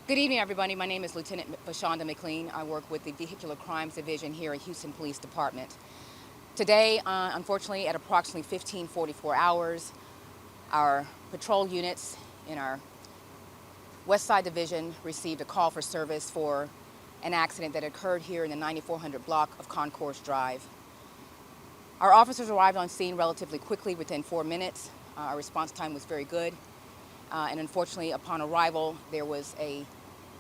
Good evening, everybody. My name is Lieutenant Vashonda McLean. I work with the Vehicular Crimes Division here at Houston Police Department. Today, unfortunately, at approximately 15:44 hours, our patrol units in our West Side Division received a call for service for an accident that occurred here in the 9400 block of Concourse Drive. Our officers arrived on scene relatively quickly, within 4 minutes. Our response time was very good. And unfortunately, upon arrival, there was a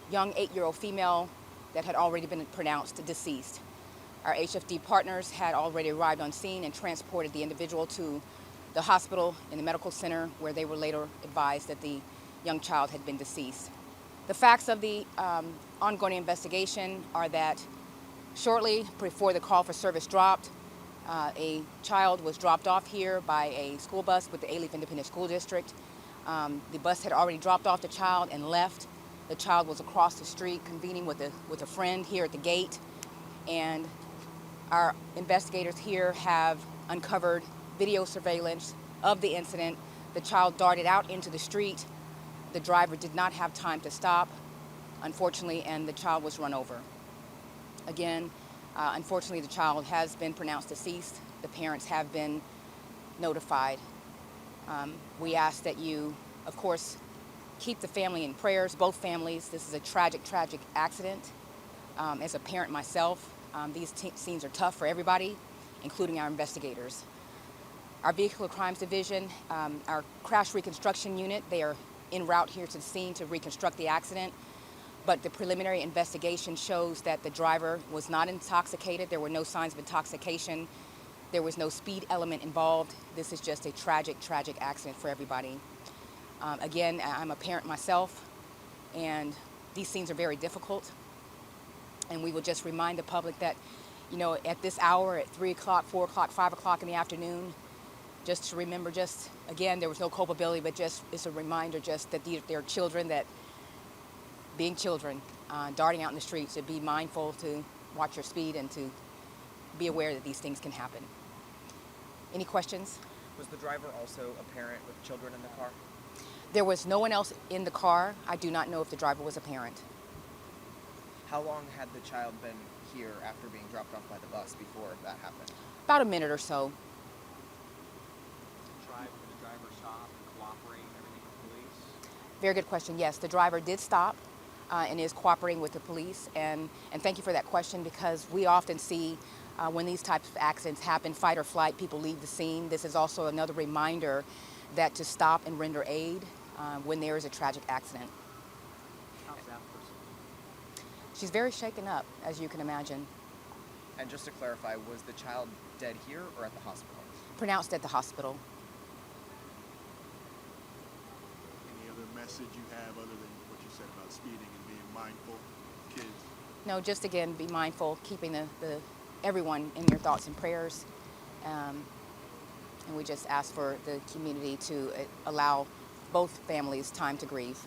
young 8-year-old female that had already been pronounced deceased. Our HFD partners had already arrived on scene and transported the individual to the hospital in the medical center, where they were later advised that the young child had been deceased. The facts of the ongoing investigation are that shortly before the call for service dropped, a child was dropped off here by a school bus with the Alief Independent School District. The bus had already dropped off the child and left. The child was across the street convening with a friend here at the gate, and our investigators here have uncovered video surveillance of the incident. The child darted out into the street. The driver did not have time to stop, unfortunately, and the child was run over. Again, unfortunately, the child has been pronounced deceased. The parents have been notified. We ask that you, of course, keep the family in prayers, both families. This is a tragic, tragic accident. As a parent myself, these scenes are tough for everybody, including our investigators. Our Vehicular Crimes Division, our Crash Reconstruction Unit, they are en route here to the scene to reconstruct the accident. But the preliminary investigation shows that the driver was not intoxicated. There were no signs of intoxication. There was no speed element involved. This is just a tragic, tragic accident for everybody. Again, I'm a parent myself, and these scenes are very difficult. And we will just remind the public that, at this hour, at 3 o'clock, 4 o'clock, 5 o'clock in the afternoon, just to remember, again, there was no culpability, but it's a reminder that there are children being children, darting out in the streets, to be mindful, to watch your speed, and to be aware that these things can happen. Any questions? Was the driver also a parent with children in the car? There was no one else in the car. I do not know if the driver was a parent. How long had the child been here after being dropped off by the bus before that happened? About a minute or so. Did the driver stop and cooperate and everything with police? Very good question. Yes, the driver did stop and is cooperating with the police. And thank you for that question, because we often see when these types of accidents happen, fight or flight, people leave the scene. This is also another reminder that to stop and render aid when there is a tragic accident. How's that person? She's very shaken up, as you can imagine. And just to clarify, was the child dead here or at the hospital? Pronounced at the hospital. Any other message you have other than what you said about speeding and being mindful, kids? No, just again, be mindful, keeping everyone in your thoughts and prayers. And we just ask for the community to allow both families time to grieve.